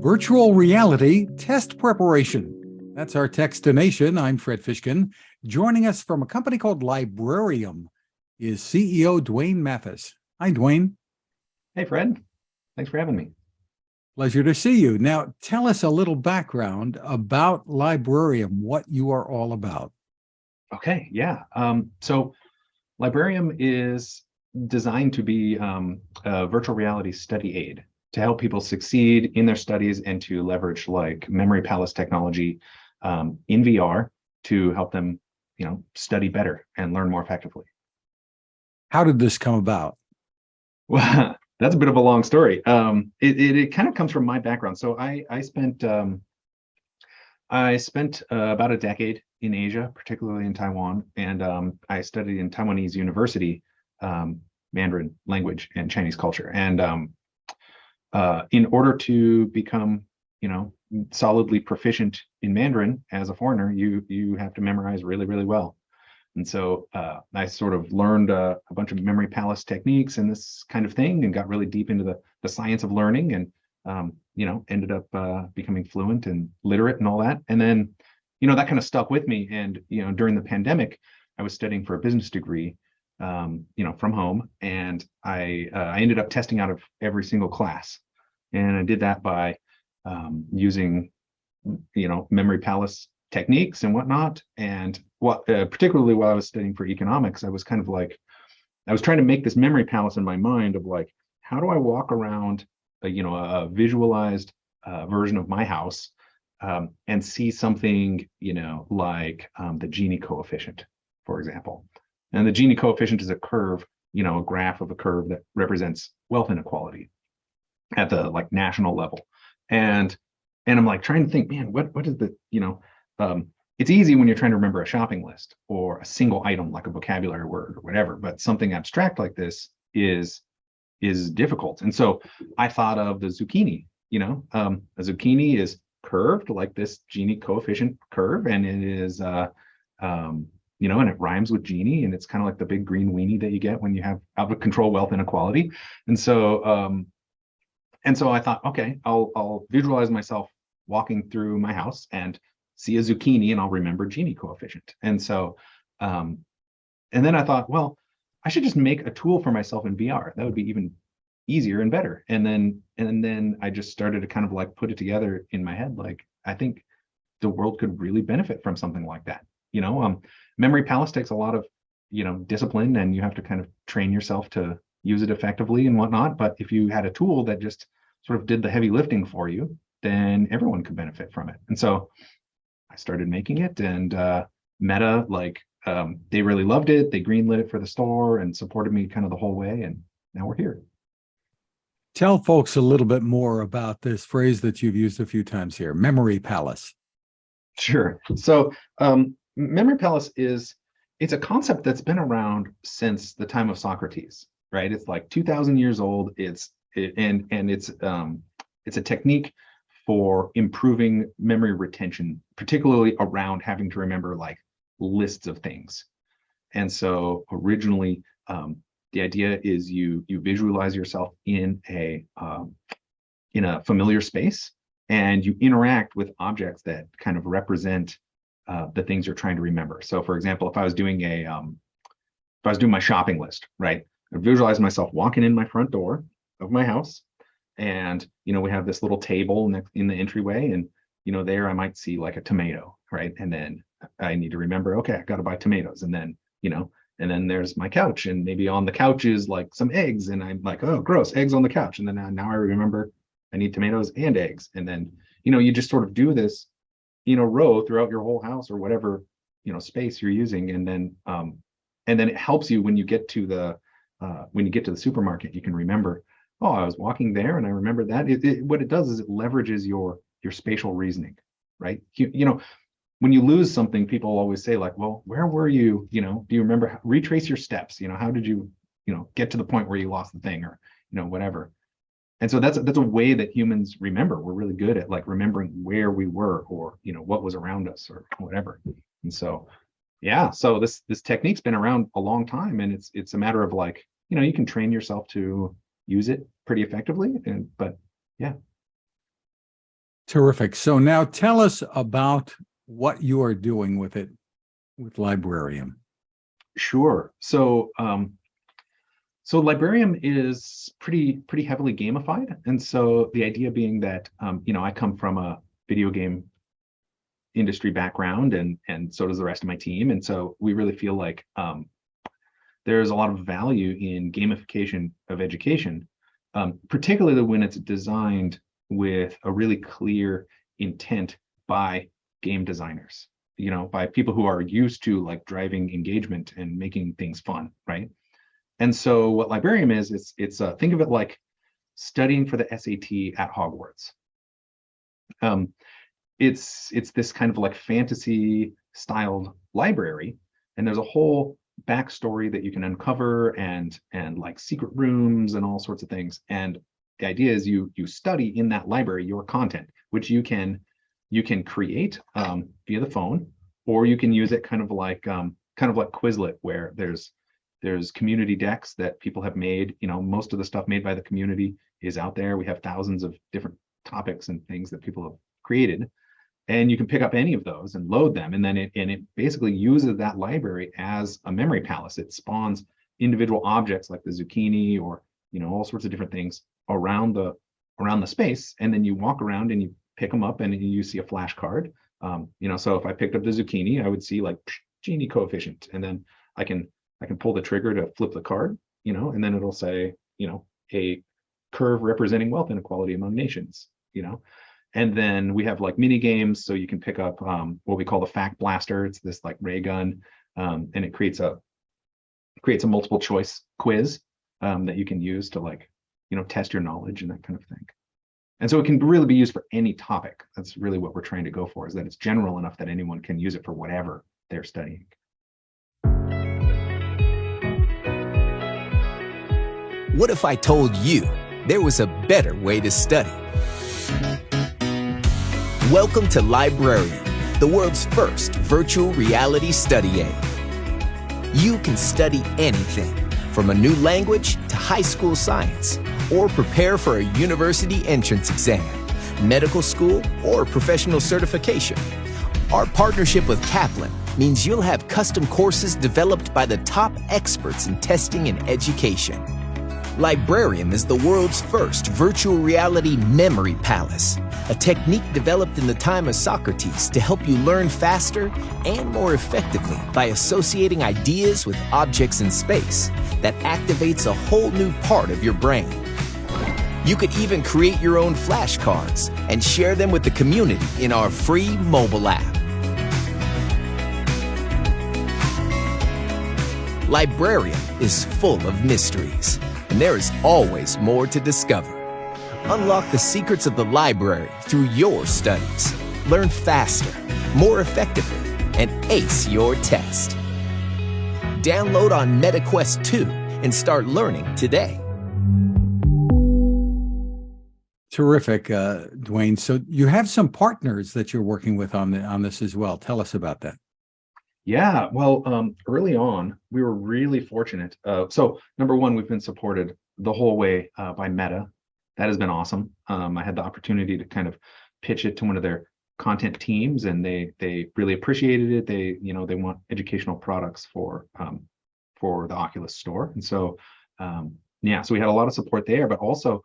Virtual reality test preparation. That's our Techstination. I'm Fred Fishkin. Joining us from a company called Librarium is CEO Duane Mathes. Hi, Duane. Hey, Fred. Thanks for having me. Pleasure to see you. Now, tell us a little background about Librarium, what you are all about. Okay, yeah. So Librarium is designed to be a virtual reality study aid to help people succeed in their studies and to leverage like memory palace technology in VR to help them, study better and learn more effectively. How did this come about? Well, that's a bit of a long story. It kind of comes from my background. So I spent about a decade in Asia, particularly in Taiwan, and I studied in Taiwanese university, Mandarin language and Chinese culture. And in order to become, solidly proficient in Mandarin as a foreigner, you have to memorize really, really well. And so I sort of learned a bunch of memory palace techniques and this kind of thing, and got really deep into the science of learning, and ended up becoming fluent and literate and all that. And then, that kind of stuck with me. And during the pandemic, I was studying for a business degree, from home, and I ended up testing out of every single class, and I did that by using memory palace techniques and whatnot. And particularly while I was studying for economics, I was kind of like, I was trying to make this memory palace in my mind of like, how do I walk around a visualized version of my house and see something like the Gini coefficient, for example. And the Gini coefficient is a curve, a graph of a curve that represents wealth inequality at the like national level. And I'm like trying to think, man, what is the, it's easy when you're trying to remember a shopping list or a single item like a vocabulary word or whatever, but something abstract like this is difficult. And so I thought of the zucchini. A zucchini is curved like this Gini coefficient curve, and it is and it rhymes with genie, and it's kind of like the big green weenie that you get when you have out of control wealth inequality. And so I thought, okay, I'll visualize myself walking through my house and see a zucchini, and I'll remember Gini coefficient. And so and then I thought, well, I should just make a tool for myself in VR. That would be even easier and better. And then I just started to kind of like put it together in my head. Like, I think the world could really benefit from something like that. Memory palace takes a lot of, discipline, and you have to kind of train yourself to use it effectively and whatnot. But if you had a tool that just sort of did the heavy lifting for you, then everyone could benefit from it. And so I started making it, and Meta, they really loved it. They greenlit it for the store and supported me kind of the whole way. And now we're here. Tell folks a little bit more about this phrase that you've used a few times here, memory palace. Sure. So memory palace it's a concept that's been around since the time of Socrates, right? It's like 2,000 years old. It's a technique for improving memory retention, particularly around having to remember like lists of things. And so originally, the idea is you visualize yourself in a familiar space, and you interact with objects that kind of represent the things you're trying to remember. So, for example, if I was doing my shopping list, right, I visualize myself walking in my front door of my house, and we have this little table in the entryway, and there I might see like a tomato, right, and then I need to remember, okay, I got to buy tomatoes, and then and then there's my couch, and maybe on the couch is like some eggs, and I'm like, oh, gross, eggs on the couch, and then now I remember I need tomatoes and eggs, and then you just sort of do this row throughout your whole house or whatever space you're using, and then it helps you when you get to the supermarket. You can remember, oh, I was walking there and I remember that. What it does is it leverages your spatial reasoning, right? When you lose something, people always say like, well, where were you? Do you remember? Retrace your steps. How did you get to the point where you lost the thing, or whatever. And so that's a way that humans remember. We're really good at like remembering where we were, or what was around us, or whatever. And so yeah, so this technique's been around a long time, and it's a matter of like, you can train yourself to use it pretty effectively. But yeah. Terrific. So now tell us about what you are doing with it, with Librarium. Sure. So Librarium is pretty heavily gamified, and so the idea being that I come from a video game industry background, and so does the rest of my team, and so we really feel like there's a lot of value in gamification of education, particularly when it's designed with a really clear intent by game designers, by people who are used to like driving engagement and making things fun, right? And so what Librarium is, it's think of it like studying for the SAT at Hogwarts. It's this kind of like fantasy styled library, and there's a whole backstory that you can uncover, and like secret rooms and all sorts of things. And the idea is you study in that library your content, which you can create via the phone, or you can use it kind of like Quizlet, where there's community decks that people have made. Most of the stuff made by the community is out there. We have thousands of different topics and things that people have created, and you can pick up any of those and load them, and then it basically uses that library as a memory palace. It spawns individual objects like the zucchini, or all sorts of different things around the space, and then you walk around and you pick them up and you see a flashcard. So if I picked up the zucchini, I would see like Gini coefficient, and then I can pull the trigger to flip the card, and then it'll say, a curve representing wealth inequality among nations, And then we have like mini games, so you can pick up what we call the fact blaster. It's this like ray gun, and it creates a multiple choice quiz that you can use to like, test your knowledge and that kind of thing. And so it can really be used for any topic. That's really what we're trying to go for, is that it's general enough that anyone can use it for whatever they're studying. What if I told you there was a better way to study? Welcome to Librarium, the world's first virtual reality study aid. You can study anything, from a new language to high school science, or prepare for a university entrance exam, medical school, or professional certification. Our partnership with Kaplan means you'll have custom courses developed by the top experts in testing and education. Librarium is the world's first virtual reality memory palace, a technique developed in the time of Socrates to help you learn faster and more effectively by associating ideas with objects in space that activates a whole new part of your brain. You could even create your own flashcards and share them with the community in our free mobile app. Librarium is full of mysteries, and there is always more to discover. Unlock the secrets of the library through your studies. Learn faster, more effectively, and ace your test. Download on MetaQuest 2 and start learning today. Terrific, Duane. So you have some partners that you're working with on this as well. Tell us about that. Yeah, well, early on, we were really fortunate. So number one, we've been supported the whole way by Meta. That has been awesome. I had the opportunity to kind of pitch it to one of their content teams, and they really appreciated it. They want educational products for the Oculus store, and so so we had a lot of support there. But also,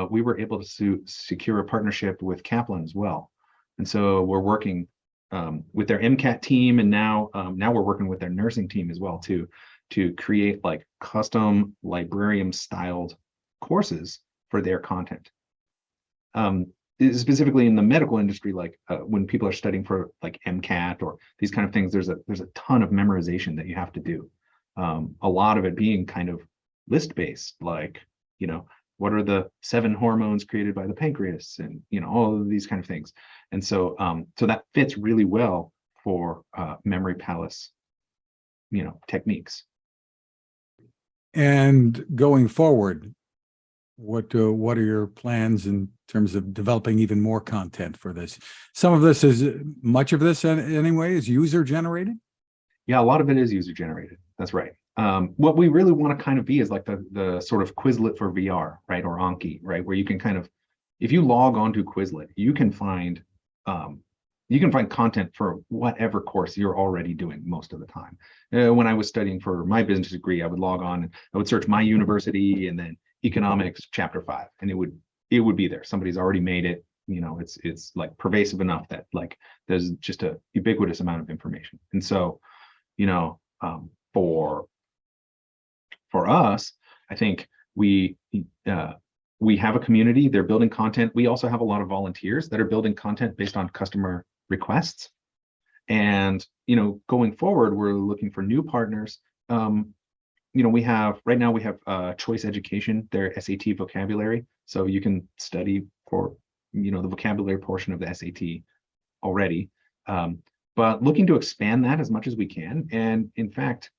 we were able to secure a partnership with Kaplan as well, and so we're working with their MCAT team, and now we're working with their nursing team as well to create like custom Librarium styled courses for their content. Specifically in the medical industry, like when people are studying for like MCAT or these kind of things, there's a ton of memorization that you have to do. A lot of it being kind of list based, like what are the 7 hormones created by the pancreas, and all of these kind of things. And so so that fits really well for memory palace techniques. And going forward, what are your plans in terms of developing even more content for this? Much of this anyway is user generated? Yeah, a lot of it is user generated. That's right. What we really want to kind of be is like the sort of Quizlet for VR, right? Or Anki, right? Where you can kind of if you log on to Quizlet, you can find content for whatever course you're already doing most of the time. When I was studying for my business degree, I would log on and I would search my university and then economics chapter 5, and it would be there. Somebody's already made it. It's like pervasive enough that like there's just a ubiquitous amount of information. And so, for us, I think we have a community. They're building content. We also have a lot of volunteers that are building content based on customer requests. And going forward, we're looking for new partners. We have Choice Education, their SAT vocabulary, so you can study for the vocabulary portion of the SAT already. But looking to expand that as much as we can. And in fact,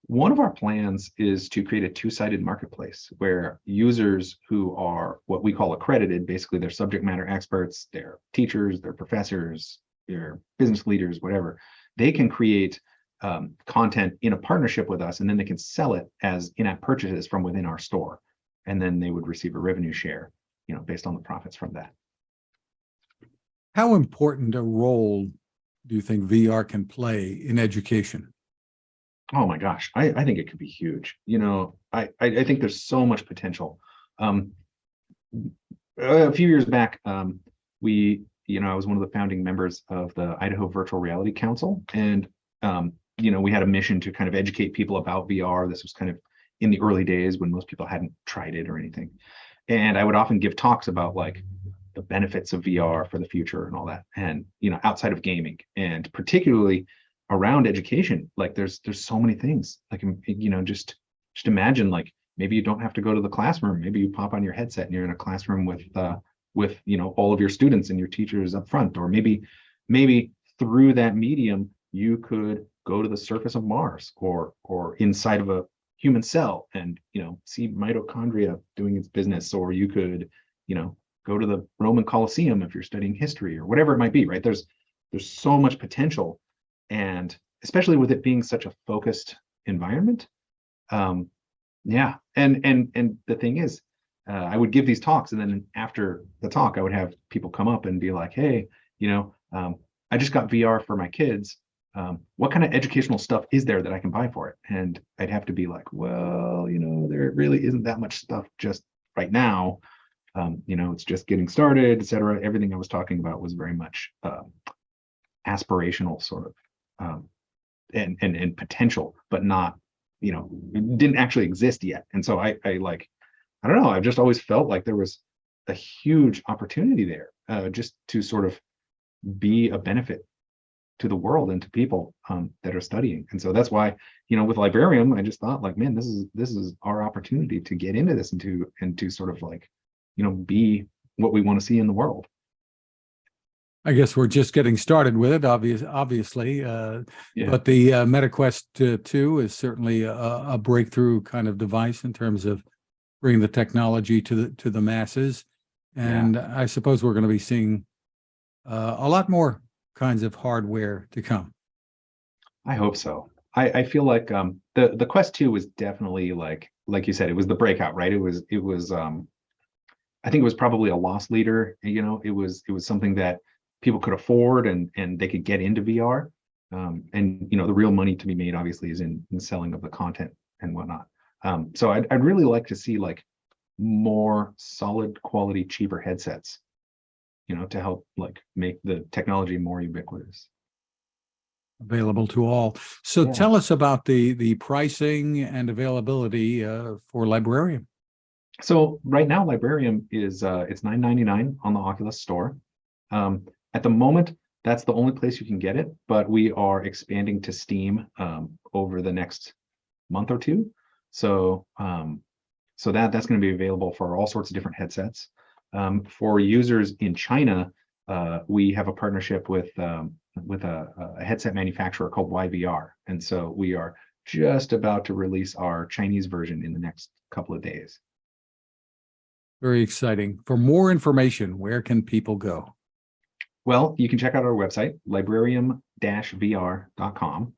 one of our plans is to create a two-sided marketplace where users who are what we call accredited, basically they're subject matter experts, they're teachers, they're professors, they're business leaders, whatever, they can create content in a partnership with us, and then they can sell it as in-app purchases from within our store. And then they would receive a revenue share, based on the profits from that. How important a role do you think VR can play in education? Oh my gosh, I think it could be huge. I think there's so much potential. A few years back, I was one of the founding members of the Idaho Virtual Reality Council, and we had a mission to kind of educate people about VR. This was kind of in the early days when most people hadn't tried it or anything. And I would often give talks about like the benefits of VR for the future and all that, and outside of gaming, and particularly around education. Like there's so many things, like just imagine, like maybe you don't have to go to the classroom, maybe you pop on your headset and you're in a classroom with all of your students and your teachers up front, or maybe through that medium you could go to the surface of Mars or inside of a human cell and see mitochondria doing its business, or you could go to the Roman Colosseum if you're studying history or whatever it might be, right? There's so much potential. And especially with it being such a focused environment. And the thing is, I would give these talks, and then after the talk, I would have people come up and be like, hey, I just got VR for my kids. What kind of educational stuff is there that I can buy for it? And I'd have to be like, well, there really isn't that much stuff just right now. It's just getting started, et cetera. Everything I was talking about was very much aspirational sort of. And potential, but not, it didn't actually exist yet. And so I don't know, I've just always felt like there was a huge opportunity there, just to sort of be a benefit to the world and to people that are studying. And so that's why, with Librarium, I just thought like, man, this is our opportunity to get into this and to sort of like, be what we want to see in the world. I guess we're just getting started with it, obviously. But the MetaQuest 2 is certainly a breakthrough kind of device in terms of bringing the technology to the masses. And I suppose we're going to be seeing a lot more kinds of hardware to come. I hope so. I feel like the Quest 2 was definitely like you said, it was the breakout, right? It was I think it was probably a loss leader. It was something that people could afford and they could get into VR. And the real money to be made obviously is in the selling of the content and whatnot. So I'd really like to see like more solid quality, cheaper headsets, to help like make the technology more ubiquitous. Available to all. So tell us about the pricing and availability for Librarium. So right now, Librarium is it's $9.99 on the Oculus Store. At the moment, that's the only place you can get it, but we are expanding to Steam over the next month or two. So that's going to be available for all sorts of different headsets. For users in China, we have a partnership with a headset manufacturer called YVR, and so we are just about to release our Chinese version in the next couple of days. Very exciting. For more information, where can people go? Well, you can check out our website, librarium-vr.com.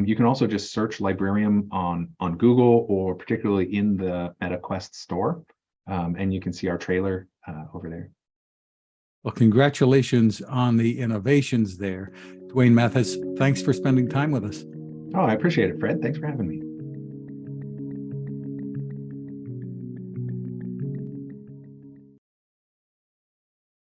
You can also just search Librarium on Google, or particularly in the MetaQuest store. And you can see our trailer over there. Well, congratulations on the innovations there. Duane Mathes, thanks for spending time with us. Oh, I appreciate it, Fred. Thanks for having me.